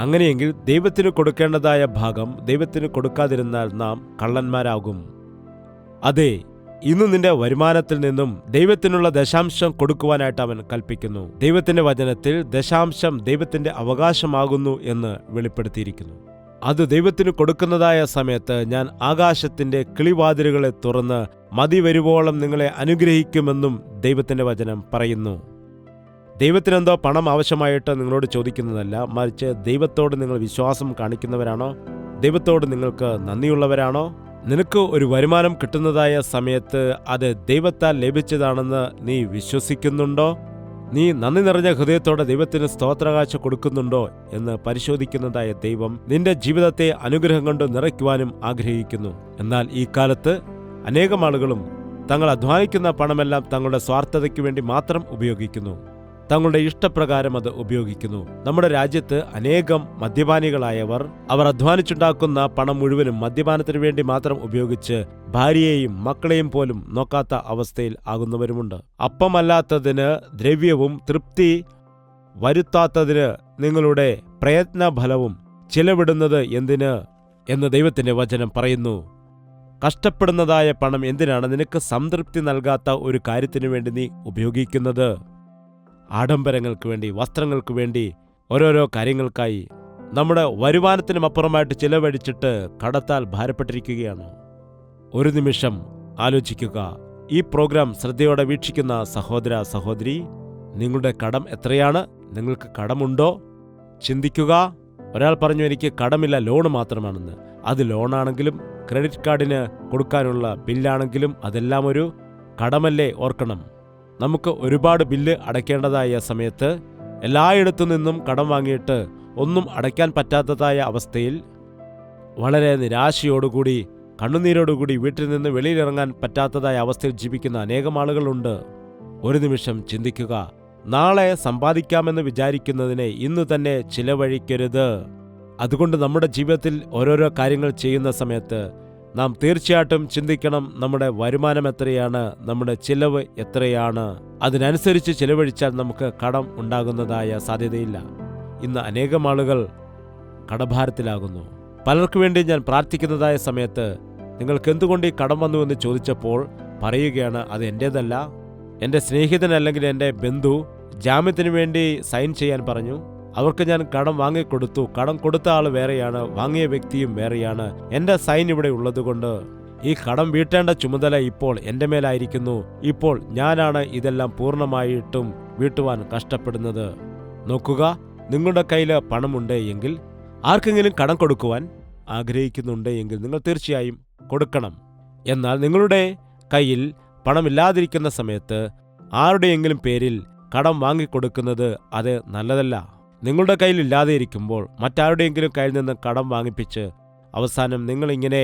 അങ്ങനെയെങ്കിൽ ദൈവത്തിന് കൊടുക്കേണ്ടതായ ഭാഗം ദൈവത്തിന് കൊടുക്കാതിരുന്നാൽ നാം കള്ളന്മാരാകും. അതെ, ഇന്ന് നിന്റെ വരുമാനത്തിൽ നിന്നും ദൈവത്തിനുള്ള ദശാംശം കൊടുക്കുവാനായിട്ട് അവൻ കൽപ്പിക്കുന്നു. ദൈവത്തിന്റെ വചനത്തിൽ ദശാംശം ദൈവത്തിന്റെ അവകാശമാകുന്നു എന്ന് വെളിപ്പെടുത്തിയിരിക്കുന്നു. അത് ദൈവത്തിന് കൊടുക്കുന്നതായ സമയത്ത് ഞാൻ ആകാശത്തിന്റെ കിളിവാതിലുകളെ തുറന്ന് മതി വരുവോളം നിങ്ങളെ അനുഗ്രഹിക്കുമെന്നും ദൈവത്തിന്റെ വചനം പറയുന്നു. ദൈവത്തിനെന്തോ പണം ആവശ്യമായിട്ട് നിങ്ങളോട് ചോദിക്കുന്നതല്ല, മറിച്ച് ദൈവത്തോട് നിങ്ങൾ വിശ്വാസം കാണിക്കുന്നവരാണോ? ദൈവത്തോട് നിങ്ങൾക്ക് നന്ദിയുള്ളവരാണോ? നിനക്ക് ഒരു വരുമാനം കിട്ടുന്നതായ സമയത്ത് അത് ദൈവത്താൽ ലഭിച്ചതാണെന്ന് നീ വിശ്വസിക്കുന്നുണ്ടോ? നീ നന്ദി നിറഞ്ഞ ഹൃദയത്തോടെ ദൈവത്തിന് സ്തോത്രകാഴ്ച കൊടുക്കുന്നുണ്ടോ എന്ന് പരിശോധിക്കുന്നതായ ദൈവം നിന്റെ ജീവിതത്തെ അനുഗ്രഹം കൊണ്ട് നിറയ്ക്കുവാനും ആഗ്രഹിക്കുന്നു. എന്നാൽ ഈ കാലത്ത് അനേകം ആളുകളും തങ്ങൾ അധ്വാനിക്കുന്ന പണമെല്ലാം തങ്ങളുടെ സ്വാർത്ഥതയ്ക്ക് വേണ്ടി മാത്രം ഉപയോഗിക്കുന്നു. തങ്ങളുടെ ഇഷ്ടപ്രകാരം അത് ഉപയോഗിക്കുന്നു. നമ്മുടെ രാജ്യത്ത് അനേകം മദ്യപാനികളായവർ അവർ അധ്വാനിച്ചുണ്ടാക്കുന്ന പണം മുഴുവനും മദ്യപാനത്തിനു വേണ്ടി മാത്രം ഉപയോഗിച്ച് ഭാര്യയെയും മക്കളെയും പോലും നോക്കാത്ത അവസ്ഥയിൽ ആകുന്നവരുമുണ്ട്. അപ്പമല്ലാത്തതിന് ദ്രവ്യവും തൃപ്തി വരുത്താത്തതിന് നിങ്ങളുടെ പ്രയത്നഫലവും ചിലവിടുന്നത് എന്തിന് എന്ന് ദൈവത്തിന്റെ വചനം പറയുന്നു. കഷ്ടപ്പെടുന്നതായ പണം എന്തിനാണ് നിനക്ക് സംതൃപ്തി നൽകാത്ത ഒരു കാര്യത്തിനു വേണ്ടി നീ ഉപയോഗിക്കുന്നത്? ആഡംബരങ്ങൾക്ക് വേണ്ടി, വസ്ത്രങ്ങൾക്ക് വേണ്ടി, ഓരോരോ കാര്യങ്ങൾക്കായി നമ്മുടെ വരുമാനത്തിനുമപ്പുറമായിട്ട് ചിലവഴിച്ചിട്ട് കടത്താൽ ഭാരപ്പെട്ടിരിക്കുകയാണ്. ഒരു നിമിഷം ആലോചിക്കുക. ഈ പ്രോഗ്രാം ശ്രദ്ധയോടെ വീക്ഷിക്കുന്ന സഹോദര സഹോദരി, നിങ്ങളുടെ കടം എത്രയാണ്? നിങ്ങൾക്ക് കടമുണ്ടോ? ചിന്തിക്കുക. ഒരാൾ പറഞ്ഞു എനിക്ക് കടമില്ല, ലോണ് മാത്രമാണെന്ന്. അത് ലോണാണെങ്കിലും ക്രെഡിറ്റ് കാർഡിന് കൊടുക്കാനുള്ള ബില്ലാണെങ്കിലും അതെല്ലാം ഒരു കടമല്ലേ? ഓർക്കണം, നമുക്ക് ഒരുപാട് ബില്ല് അടയ്ക്കേണ്ടതായ സമയത്ത് എല്ലായിടത്തു നിന്നും കടം വാങ്ങിയിട്ട് ഒന്നും അടയ്ക്കാൻ പറ്റാത്തതായ അവസ്ഥയിൽ വളരെ നിരാശയോടുകൂടി കണ്ണുനീരോടുകൂടി വീട്ടിൽ നിന്ന് വെളിയിലിറങ്ങാൻ പറ്റാത്തതായ അവസ്ഥയിൽ ജീവിക്കുന്ന അനേകം ആളുകളുണ്ട്. ഒരു നിമിഷം ചിന്തിക്കുക. നാളെ സമ്പാദിക്കാമെന്ന് വിചാരിക്കുന്നതിനെ ഇന്ന് തന്നെ ചിലവഴിക്കരുത്. അതുകൊണ്ട് നമ്മുടെ ജീവിതത്തിൽ ഓരോരോ കാര്യങ്ങൾ ചെയ്യുന്ന സമയത്ത് നാം തീർച്ചയായിട്ടും ചിന്തിക്കണം, നമ്മുടെ വരുമാനം എത്രയാണ്, നമ്മുടെ ചിലവ് എത്രയാണ്. അതിനനുസരിച്ച് ചിലവഴിച്ചാൽ നമുക്ക് കടം ഉണ്ടാകുന്നതായ സാധ്യതയില്ല. ഇന്ന് അനേകം ആളുകൾ കടഭാരത്തിലാകുന്നു. പലർക്കു വേണ്ടി ഞാൻ പ്രാർത്ഥിക്കുന്നതായ സമയത്ത് നിങ്ങൾക്ക് എന്തുകൊണ്ട് ഈ കടം വന്നു എന്ന് ചോദിച്ചപ്പോൾ പറയുകയാണ്, അത് എൻ്റേതല്ല, എൻ്റെ സ്നേഹിതൻ അല്ലെങ്കിൽ എൻ്റെ ബന്ധു ജാമ്യത്തിന് വേണ്ടി സൈൻ ചെയ്യാൻ പറഞ്ഞു, അവർക്ക് ഞാൻ കടം വാങ്ങിക്കൊടുത്തു. കടം കൊടുത്ത ആൾ വേറെയാണ്, വാങ്ങിയ വ്യക്തിയും വേറെയാണ്. എൻ്റെ സൈൻ ഇവിടെ ഉള്ളതുകൊണ്ട് ഈ കടം വീട്ടേണ്ട ചുമതല ഇപ്പോൾ എൻ്റെ മേലായിരിക്കുന്നു. ഇപ്പോൾ ഞാനാണ് ഇതെല്ലാം പൂർണ്ണമായിട്ടും വീട്ടുവാൻ കഷ്ടപ്പെടുന്നത്. നോക്കുക, നിങ്ങളുടെ കയ്യിൽ പണമുണ്ട് എങ്കിൽ, ആർക്കെങ്കിലും കടം കൊടുക്കുവാൻ ആഗ്രഹിക്കുന്നുണ്ട് എങ്കിൽ നിങ്ങൾ തീർച്ചയായും കൊടുക്കണം. എന്നാൽ നിങ്ങളുടെ കയ്യിൽ പണമില്ലാതിരിക്കുന്ന സമയത്ത് ആരുടെയെങ്കിലും പേരിൽ കടം വാങ്ങിക്കൊടുക്കുന്നത് അത് നല്ലതല്ല. നിങ്ങളുടെ കയ്യിൽ ഇല്ലാതെ ഇരിക്കുമ്പോൾ മറ്റാരുടെയെങ്കിലും കയ്യിൽ നിന്ന് കടം വാങ്ങിപ്പിച്ച് അവസാനം നിങ്ങളിങ്ങനെ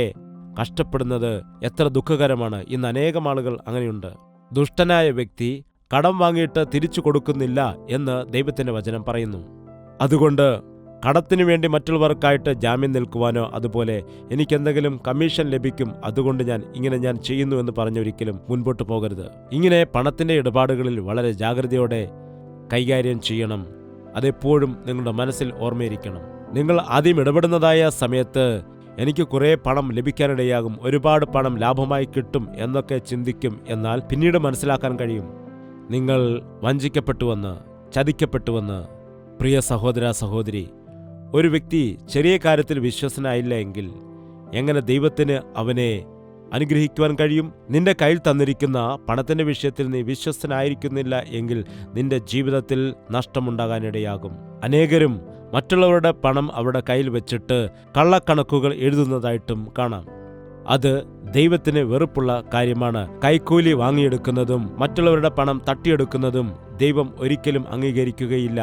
കഷ്ടപ്പെടുന്നത് എത്ര ദുഃഖകരമാണ്. ഇന്ന് അനേകം ആളുകൾ അങ്ങനെയുണ്ട്. ദുഷ്ടനായ വ്യക്തി കടം വാങ്ങിയിട്ട് തിരിച്ചു കൊടുക്കുന്നില്ല എന്ന് ദൈവത്തിന്റെ വചനം പറയുന്നു. അതുകൊണ്ട് കടത്തിനു വേണ്ടി മറ്റുള്ളവർക്കായിട്ട് ജാമ്യം നിൽക്കുവാനോ അതുപോലെ എനിക്കെന്തെങ്കിലും കമ്മീഷൻ ലഭിക്കും അതുകൊണ്ട് ഞാൻ ചെയ്യുന്നു എന്ന് പറഞ്ഞൊരിക്കലും മുൻപോട്ട് പോകരുത്. ഇങ്ങനെ പണത്തിന്റെ ഇടപാടുകളിൽ വളരെ ജാഗ്രതയോടെ കൈകാര്യം ചെയ്യണം. അതെപ്പോഴും നിങ്ങളുടെ മനസ്സിൽ ഓർമ്മയിരിക്കണം. നിങ്ങൾ ആദ്യം ഇടപെടുന്നതായ സമയത്ത് എനിക്ക് കുറേ പണം ലഭിക്കാനിടയാകും, ഒരുപാട് പണം ലാഭമായി കിട്ടും എന്നൊക്കെ ചിന്തിക്കും. എന്നാൽ പിന്നീട് മനസ്സിലാക്കാൻ കഴിയും നിങ്ങൾ വഞ്ചിക്കപ്പെട്ടുവെന്ന്, ചതിക്കപ്പെട്ടുവെന്ന്. പ്രിയ സഹോദര സഹോദരി, ഒരു വ്യക്തി ചെറിയ കാര്യത്തിൽ വിശ്വസനായില്ല എങ്കിൽ എങ്ങനെ ദൈവത്തിന് അവനെ അനുഗ്രഹിക്കുവാൻ കഴിയും? നിന്റെ കയ്യിൽ തന്നിരിക്കുന്ന പണത്തിന്റെ വിഷയത്തിൽ നീ വിശ്വസ്തനായിരിക്കുന്നില്ല എങ്കിൽ നിന്റെ ജീവിതത്തിൽ നഷ്ടമുണ്ടാകാനിടയാകും. അനേകരും മറ്റുള്ളവരുടെ പണം അവരുടെ കയ്യിൽ വെച്ചിട്ട് കള്ളക്കണക്കുകൾ എഴുതുന്നതായിട്ടും കാണാം. അത് ദൈവത്തിന് വെറുപ്പുള്ള കാര്യമാണ്. കൈക്കൂലി വാങ്ങിയെടുക്കുന്നതും മറ്റുള്ളവരുടെ പണം തട്ടിയെടുക്കുന്നതും ദൈവം ഒരിക്കലും അംഗീകരിക്കുകയില്ല.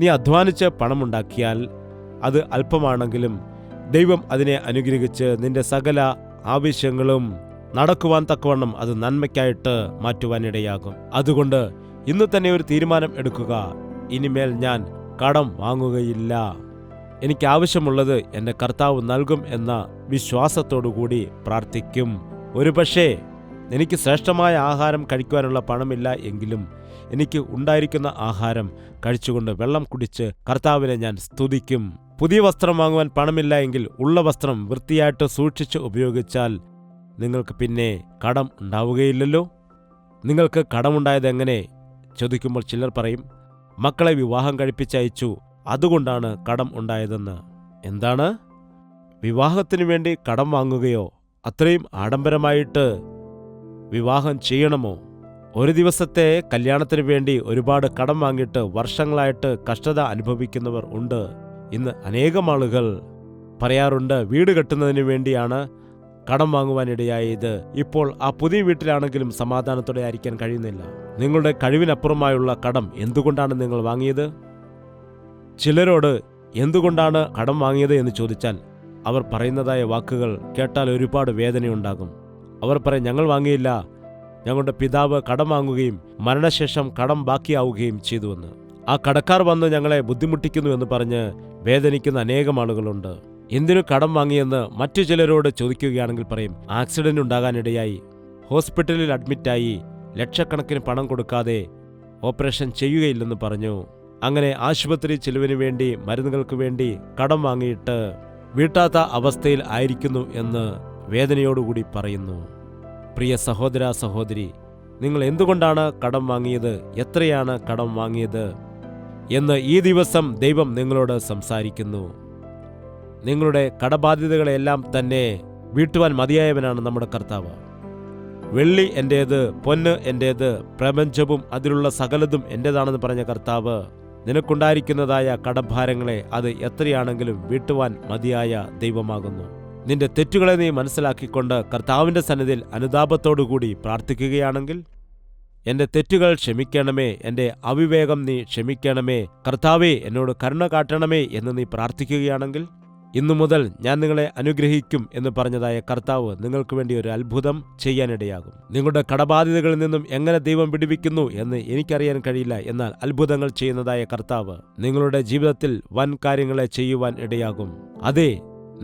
നീ അധ്വാനിച്ച് പണമുണ്ടാക്കിയാൽ അത് അല്പമാണെങ്കിലും ദൈവം അതിനെ അനുഗ്രഹിച്ച് നിന്റെ സകല ആവശ്യങ്ങളും നടക്കുവാൻ തക്കവണ്ണം അത് നന്മയ്ക്കായിട്ട് മാറ്റുവാനിടയാകും. അതുകൊണ്ട് ഇന്ന് തന്നെ ഒരു തീരുമാനം എടുക്കുക, ഇനിമേൽ ഞാൻ കടം വാങ്ങുകയില്ല. എനിക്ക് ആവശ്യമുള്ളത് എൻ്റെ കർത്താവ് നൽകും എന്ന വിശ്വാസത്തോടുകൂടി പ്രാർത്ഥിക്കും. ഒരുപക്ഷേ എനിക്ക് ശ്രേഷ്ഠമായ ആഹാരം കഴിക്കുവാനുള്ള പണമില്ല എങ്കിലും എനിക്ക് ഉണ്ടായിരിക്കുന്ന ആഹാരം കഴിച്ചുകൊണ്ട് വെള്ളം കുടിച്ച് കർത്താവിനെ ഞാൻ സ്തുതിക്കും. പുതിയ വസ്ത്രം വാങ്ങുവാൻ പണമില്ല എങ്കിൽ ഉള്ള വസ്ത്രം വൃത്തിയായിട്ട് സൂക്ഷിച്ച് ഉപയോഗിച്ചാൽ നിങ്ങൾക്ക് പിന്നെ കടം ഉണ്ടാവുകയില്ലല്ലോ. നിങ്ങൾക്ക് കടമുണ്ടായത് എങ്ങനെ ചോദിക്കുമ്പോൾ ചിലർ പറയും, മക്കളെ വിവാഹം കഴിപ്പിച്ചയച്ചു, അതുകൊണ്ടാണ് കടം ഉണ്ടായതെന്ന്. എന്താണ്? വിവാഹത്തിനു വേണ്ടി കടം വാങ്ങുകയോ? അത്രയും ആഡംബരമായിട്ട് വിവാഹം ചെയ്യണമോ? ഒരു ദിവസത്തെ കല്യാണത്തിന് വേണ്ടി ഒരുപാട് കടം വാങ്ങിയിട്ട് വർഷങ്ങളായിട്ട് കഷ്ടത അനുഭവിക്കുന്നവർ ഉണ്ട്. ഇന്ന് അനേകം ആളുകൾ പറയാറുണ്ട്, വീട് കെട്ടുന്നതിന് വേണ്ടിയാണ് കടം വാങ്ങുവാനിടയായത്. ഇപ്പോൾ ആ പുതിയ വീട്ടിലാണെങ്കിലും സമാധാനത്തോടെ ആയിരിക്കാൻ കഴിയുന്നില്ല. നിങ്ങളുടെ കഴിവിനപ്പുറമായുള്ള കടം എന്തുകൊണ്ടാണ് നിങ്ങൾ വാങ്ങിയത്? ചിലരോട് എന്തുകൊണ്ടാണ് കടം വാങ്ങിയത് എന്ന് ചോദിച്ചാൽ അവർ പറയുന്നതായ വാക്കുകൾ കേട്ടാൽ ഒരുപാട് വേദനയുണ്ടാകും. അവർ പറയും, ഞങ്ങൾ വാങ്ങിയില്ല, ഞങ്ങളുടെ പിതാവ് കടം വാങ്ങുകയും മരണശേഷം കടം ബാക്കിയാവുകയും ചെയ്തുവെന്ന്. ആ കടക്കാർ വന്ന് ഞങ്ങളെ ബുദ്ധിമുട്ടിക്കുന്നു എന്ന് പറഞ്ഞ് വേദനിക്കുന്ന അനേകം ആളുകളുണ്ട്. എന്തിനു കടം വാങ്ങിയെന്ന് മറ്റു ചിലരോട് ചോദിക്കുകയാണെങ്കിൽ പറയും, ആക്സിഡന്റ് ഉണ്ടാകാനിടയായി, ഹോസ്പിറ്റലിൽ അഡ്മിറ്റായി, ലക്ഷക്കണക്കിന് പണം കൊടുക്കാതെ ഓപ്പറേഷൻ ചെയ്യുകയില്ലെന്ന് പറഞ്ഞു. അങ്ങനെ ആശുപത്രി ചിലവിന് വേണ്ടി, മരുന്നുകൾക്ക് വേണ്ടി കടം വാങ്ങിയിട്ട് വീട്ടാത്ത അവസ്ഥയിൽ ആയിരിക്കുന്നു എന്ന് വേദനയോടുകൂടി പറയുന്നു. പ്രിയ സഹോദര സഹോദരി, നിങ്ങൾ എന്തുകൊണ്ടാണ് കടം വാങ്ങിയത്, എത്രയാണ് കടം വാങ്ങിയത് എന്ന് ഈ ദിവസം ദൈവം നിങ്ങളോട് സംസാരിക്കുന്നു. നിങ്ങളുടെ കടബാധ്യതകളെല്ലാം തന്നെ വീട്ടുവാൻ മതിയായവനാണ് നമ്മുടെ കർത്താവ്. വെള്ളി എൻ്റേത്, പൊന്ന് എൻ്റേത്, പ്രപഞ്ചവും അതിലുള്ള സകലതും എൻ്റേതാണെന്ന് പറഞ്ഞ കർത്താവ് നിനക്കുണ്ടായിരിക്കുന്നതായ കടഭാരങ്ങളെ അത് എത്രയാണെങ്കിലും വീട്ടുവാൻ മതിയായ ദൈവമാകുന്നു. നിന്റെ തെറ്റുകളെ നീ മനസ്സിലാക്കിക്കൊണ്ട് കർത്താവിൻ്റെ സന്നിധിയിൽ അനുതാപത്തോടുകൂടി പ്രാർത്ഥിക്കുകയാണെങ്കിൽ, എൻ്റെ തെറ്റുകൾ ക്ഷമിക്കണമേ, എൻ്റെ അവിവേകം നീ ക്ഷമിക്കണമേ, കർത്താവേ എന്നോട് കരുണ കാട്ടണമേ എന്ന് നീ പ്രാർത്ഥിക്കുകയാണെങ്കിൽ, ഇന്നു മുതൽ ഞാൻ നിങ്ങളെ അനുഗ്രഹിക്കും എന്ന് പറഞ്ഞതായ കർത്താവ് നിങ്ങൾക്ക് വേണ്ടി ഒരു അത്ഭുതം ചെയ്യാനിടയാകും. നിങ്ങളുടെ കടബാധ്യതകളിൽ നിന്നും എങ്ങനെ ദൈവം വിടുവിക്കുന്നു എന്ന് എനിക്കറിയാൻ കഴിയില്ല, എന്നാൽ അത്ഭുതങ്ങൾ ചെയ്യുന്നതായ കർത്താവ് നിങ്ങളുടെ ജീവിതത്തിൽ വൻ കാര്യങ്ങളെ ചെയ്യുവാൻ ഇടയാകും. അതെ,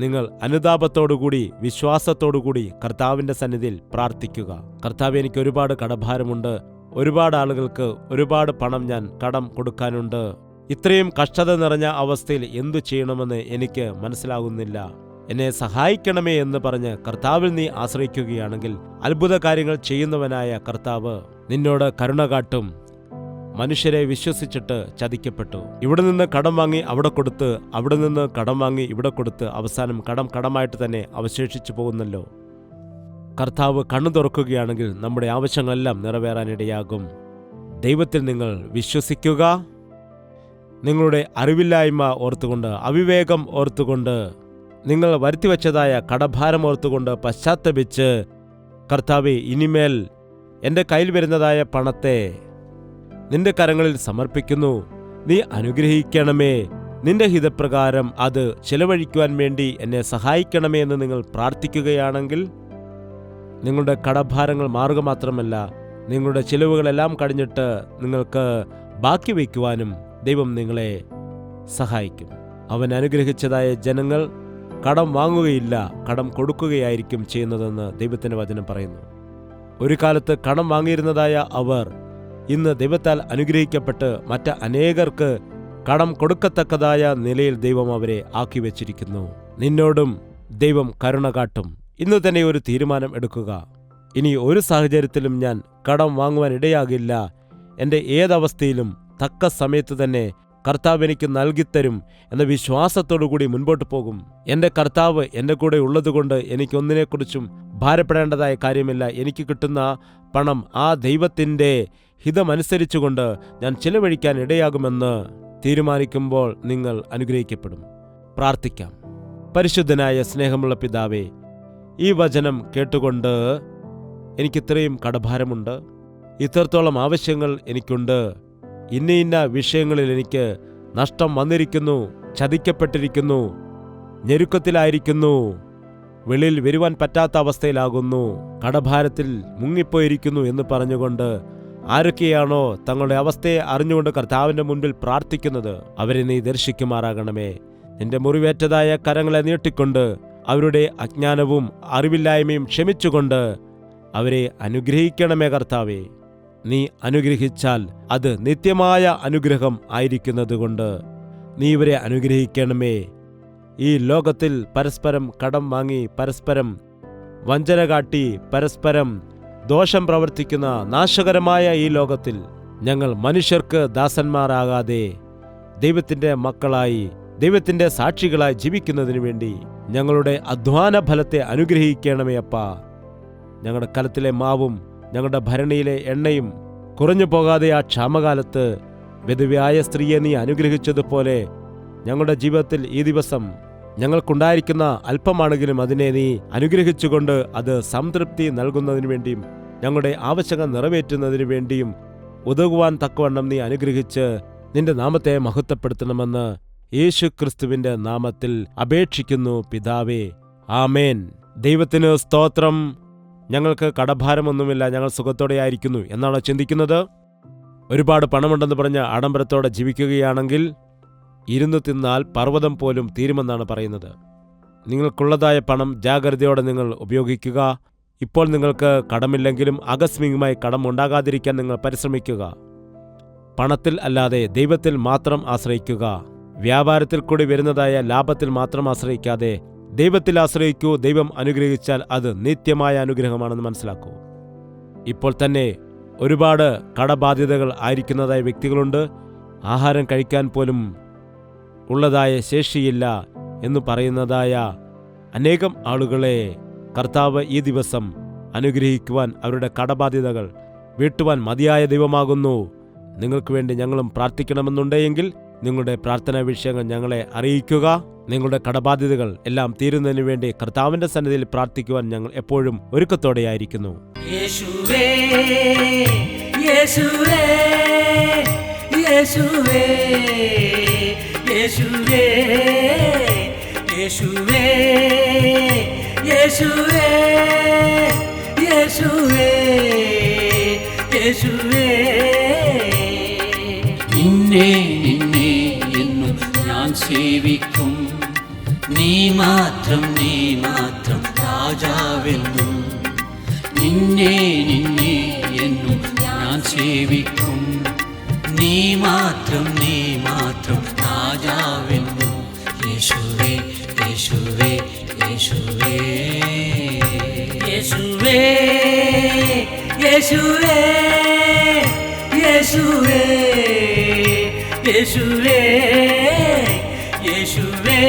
നിങ്ങൾ അനുതാപത്തോടുകൂടി വിശ്വാസത്തോടുകൂടി കർത്താവിൻ്റെ സന്നിധിയിൽ പ്രാർത്ഥിക്കുക. കർത്താവ്, എനിക്ക് ഒരുപാട് കടഭാരമുണ്ട്, ഒരുപാട് ആളുകൾക്ക് ഒരുപാട് പണം ഞാൻ കടം കൊടുക്കാനുണ്ട്, ഇത്രയും കഷ്ടത നിറഞ്ഞ അവസ്ഥയിൽ എന്തു ചെയ്യണമെന്ന് എനിക്ക് മനസ്സിലാകുന്നില്ല, എന്നെ സഹായിക്കണമേ എന്ന് പറഞ്ഞ് കർത്താവിൽ നീ ആശ്രയിക്കുകയാണെങ്കിൽ അത്ഭുത കാര്യങ്ങൾ ചെയ്യുന്നവനായ കർത്താവ് നിന്നോട് കരുണ കാട്ടും. മനുഷ്യരെ വിശ്വസിച്ചിട്ട് ചതിക്കപ്പെട്ടു. ഇവിടെ നിന്ന് കടം വാങ്ങി അവിടെ കൊടുത്ത്, അവിടെ നിന്ന് കടം വാങ്ങി ഇവിടെ കൊടുത്ത്, അവസാനം കടമായിട്ട് തന്നെ അവശേഷിച്ചു പോകുന്നല്ലോ. കർത്താവ് കണ്ണു തുറക്കുകയാണെങ്കിൽ നമ്മുടെ ആവശ്യങ്ങളെല്ലാം നിറവേറാനിടയാകും. ദൈവത്തിൽ നിങ്ങൾ വിശ്വസിക്കുക. നിങ്ങളുടെ അറിവില്ലായ്മ ഓർത്തുകൊണ്ട്, അവിവേകം ഓർത്തുകൊണ്ട്, നിങ്ങൾ വരുത്തിവെച്ചതായ കടഭാരം ഓർത്തുകൊണ്ട് പശ്ചാത്തപിച്ച്, കർത്താവേ, ഇനിമേൽ എൻ്റെ കയ്യിൽ വരുന്നതായ പണത്തെ നിന്റെ കരങ്ങളിൽ സമർപ്പിക്കുന്നു, നീ അനുഗ്രഹിക്കണമേ, നിന്റെ ഹിതപ്രകാരം അത് ചെലവഴിക്കുവാൻ വേണ്ടി എന്നെ സഹായിക്കണമേ എന്ന് നിങ്ങൾ പ്രാർത്ഥിക്കുകയാണെങ്കിൽ, നിങ്ങളുടെ കടഭാരങ്ങൾ മാറുക മാത്രമല്ല, നിങ്ങളുടെ ചിലവുകളെല്ലാം കഴിഞ്ഞിട്ട് നിങ്ങൾക്ക് ബാക്കി വയ്ക്കുവാനും ദൈവം നിങ്ങളെ സഹായിക്കും. അവൻ അനുഗ്രഹിച്ചതായ ജനങ്ങൾ കടം വാങ്ങുകയില്ല, കടം കൊടുക്കുകയായിരിക്കും ചെയ്യുന്നതെന്ന് ദൈവത്തിൻ്റെ വചനം പറയുന്നു. ഒരു കാലത്ത് കടം വാങ്ങിയിരുന്നതായ അവർ ഇന്ന് ദൈവത്താൽ അനുഗ്രഹിക്കപ്പെട്ട് മറ്റ് അനേകർക്ക് കടം കൊടുക്കത്തക്കതായ നിലയിൽ ദൈവം അവരെ ആക്കി വച്ചിരിക്കുന്നു. നിന്നോടും ദൈവം കരുണ കാട്ടും. ഇന്ന് തന്നെ ഒരു തീരുമാനം എടുക്കുക. ഇനി ഒരു സാഹചര്യത്തിലും ഞാൻ കടം വാങ്ങുവാൻ ഇടയാകില്ല. എൻ്റെ ഏതവസ്ഥയിലും തക്ക സമയത്ത് തന്നെ കർത്താവ് എനിക്ക് നൽകിത്തരും എന്ന വിശ്വാസത്തോടുകൂടി മുൻപോട്ട് പോകും. എൻ്റെ കർത്താവ് എൻ്റെ കൂടെ ഉള്ളതുകൊണ്ട് എനിക്കൊന്നിനെക്കുറിച്ചും ഭാരപ്പെടേണ്ടതായ കാര്യമില്ല. എനിക്ക് കിട്ടുന്ന പണം ആ ദൈവത്തിൻ്റെ ഹിതമനുസരിച്ചുകൊണ്ട് ഞാൻ ചിലവഴിക്കാൻ ഇടയാകുമെന്ന് തീരുമാനിക്കുമ്പോൾ നിങ്ങൾ അനുഗ്രഹിക്കപ്പെടും. പ്രാർത്ഥിക്കാം. പരിശുദ്ധനായ സ്നേഹമുള്ള പിതാവേ, ഈ വചനം കേട്ടുകൊണ്ട് എനിക്കിത്രയും കടഭാരമുണ്ട്, ഇത്രത്തോളം ആവശ്യങ്ങൾ എനിക്കുണ്ട്, ഇന്ന വിഷയങ്ങളിൽ എനിക്ക് നഷ്ടം വന്നിരിക്കുന്നു, ചതിക്കപ്പെട്ടിരിക്കുന്നു, ഞെരുക്കത്തിലായിരിക്കുന്നു, വെളിയിൽ വരുവാൻ പറ്റാത്ത അവസ്ഥയിലാകുന്നു, കടഭാരത്തിൽ മുങ്ങിപ്പോയിരിക്കുന്നു എന്ന് പറഞ്ഞുകൊണ്ട് ആരൊക്കെയാണോ തങ്ങളുടെ അവസ്ഥയെ അറിഞ്ഞുകൊണ്ട് കർത്താവിൻ്റെ മുൻപിൽ പ്രാർത്ഥിക്കുന്നത് അവരെ നീ ദർശിക്കുമാറാകണമേ. നിന്റെ മുറിവേറ്റതായ കരങ്ങളെ നീട്ടിക്കൊണ്ട് അവരുടെ അജ്ഞാനവും അറിവില്ലായ്മയും ക്ഷമിച്ചുകൊണ്ട് അവരെ അനുഗ്രഹിക്കണമേ കർത്താവേ. നീ അനുഗ്രഹിച്ചാൽ അത് നിത്യമായ അനുഗ്രഹം ആയിരിക്കുന്നതുകൊണ്ട് നീ ഇവരെ അനുഗ്രഹിക്കണമേ. ഈ ലോകത്തിൽ പരസ്പരം കടം വാങ്ങി, പരസ്പരം വഞ്ചന കാട്ടി, പരസ്പരം ദോഷം പ്രവർത്തിക്കുന്ന നാശകരമായ ഈ ലോകത്തിൽ ഞങ്ങൾ മനുഷ്യർക്ക് ദാസന്മാരാകാതെ ദൈവത്തിൻ്റെ മക്കളായി, ദൈവത്തിൻ്റെ സാക്ഷികളായി ജീവിക്കുന്നതിന് വേണ്ടി ഞങ്ങളുടെ അധ്വാന ഫലത്തെ അനുഗ്രഹിക്കണമേ അപ്പാ. ഞങ്ങളുടെ കലത്തിലെ മാവും ഞങ്ങളുടെ ഭരണിയിലെ എണ്ണയും കുറഞ്ഞു പോകാതെ ആ ക്ഷാമകാലത്ത് വിധവയായ സ്ത്രീയെ നീ അനുഗ്രഹിച്ചതുപോലെ ഞങ്ങളുടെ ജീവിതത്തിൽ ഈ ദിവസം ഞങ്ങൾക്കുണ്ടായിരിക്കുന്ന അല്പമാണെങ്കിലും അതിനെ നീ അനുഗ്രഹിച്ചുകൊണ്ട് അത് സംതൃപ്തി നൽകുന്നതിനു വേണ്ടിയും ഞങ്ങളുടെ ആവശ്യങ്ങൾ നിറവേറ്റുന്നതിനു വേണ്ടിയും ഉതകുവാൻ തക്കവണ്ണം നീ അനുഗ്രഹിച്ച് നിന്റെ നാമത്തെ മഹത്വപ്പെടുത്തണമെന്ന് യേശു ക്രിസ്തുവിന്റെ നാമത്തിൽ അപേക്ഷിക്കുന്നു പിതാവേ, ആമേൻ. ദൈവത്തിന് സ്തോത്രം. ഞങ്ങൾക്ക് കടഭാരമൊന്നുമില്ല, ഞങ്ങൾ സുഖത്തോടെയായിരിക്കുന്നു എന്നാണോ ചിന്തിക്കുന്നത്? ഒരുപാട് പണമുണ്ടെന്ന് പറഞ്ഞ് ആഡംബരത്തോടെ ജീവിക്കുകയാണെങ്കിൽ ഇരുന്ന് തിന്നാൽ പർവ്വതം പോലും തീരുമെന്നാണ് പറയുന്നത്. നിങ്ങൾക്കുള്ളതായ പണം ജാഗ്രതയോടെ നിങ്ങൾ ഉപയോഗിക്കുക. ഇപ്പോൾ നിങ്ങൾക്ക് കടമില്ലെങ്കിലും ആകസ്മികമായി കടം ഉണ്ടാകാതിരിക്കാൻ നിങ്ങൾ പരിശ്രമിക്കുക. പണത്തിൽ അല്ലാതെ ദൈവത്തിൽ മാത്രം ആശ്രയിക്കുക. വ്യാപാരത്തിൽ കൂടി വരുന്നതായ ലാഭത്തിൽ മാത്രം ആശ്രയിക്കാതെ ദൈവത്തിൽ ആശ്രയിക്കൂ. ദൈവം അനുഗ്രഹിച്ചാൽ അത് നിത്യമായ അനുഗ്രഹമാണെന്ന് മനസ്സിലാക്കൂ. ഇപ്പോൾ തന്നെ ഒരുപാട് കടബാധ്യതകൾ ആയിരിക്കുന്നതായ വ്യക്തികളുണ്ട്. ആഹാരം കഴിക്കാൻ പോലും ഉള്ളതായ ശേഷിയില്ല എന്ന് പറയുന്നതായ അനേകം ആളുകളെ കർത്താവ് ഈ ദിവസം അനുഗ്രഹിക്കുവാൻ, അവരുടെ കടബാധ്യതകൾ വീട്ടുവാൻ മതിയായ ദൈവമാകുന്നു. നിങ്ങൾക്ക് വേണ്ടി ഞങ്ങളും പ്രാർത്ഥിക്കണമെന്നുണ്ടെങ്കിൽ നിങ്ങളുടെ പ്രാർത്ഥനാ വിഷയങ്ങൾ ഞങ്ങളെ അറിയിക്കുക. നിങ്ങളുടെ കടബാധ്യതകൾ എല്ലാം തീരുന്നതിന് വേണ്ടി കർത്താവിന്റെ സന്നിധിയിൽ പ്രാർത്ഥിക്കുവാൻ ഞങ്ങൾ എപ്പോഴും ഒരുക്കത്തോടെയായിരിക്കുന്നു. യേശുവേ, യേശുവേ, യേശുവേ, യേശുവേ, യേശുവേ, യേശുവേ, യേശുവേ, യേശുവേ. നിന്നെ നിന്നെ എന്നും ഞാൻ സേവിക്കും, നീ മാത്രം രാജാവെന്നും. നിന്നെ നിന്നെ എന്നും ഞാൻ സേവിക്കും, നീ മാത്രം രാജാവെന്നും. യേശുവേ, യേശുവേ, യേശുവേ, യേശുവേ, യേശുവേ, യേശുവേ, യേശുവേ, യേശുവേ,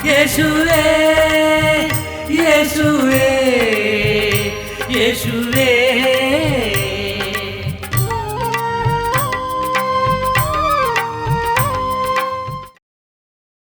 യേശുവേ, യേശുവേ, യേശുവേ.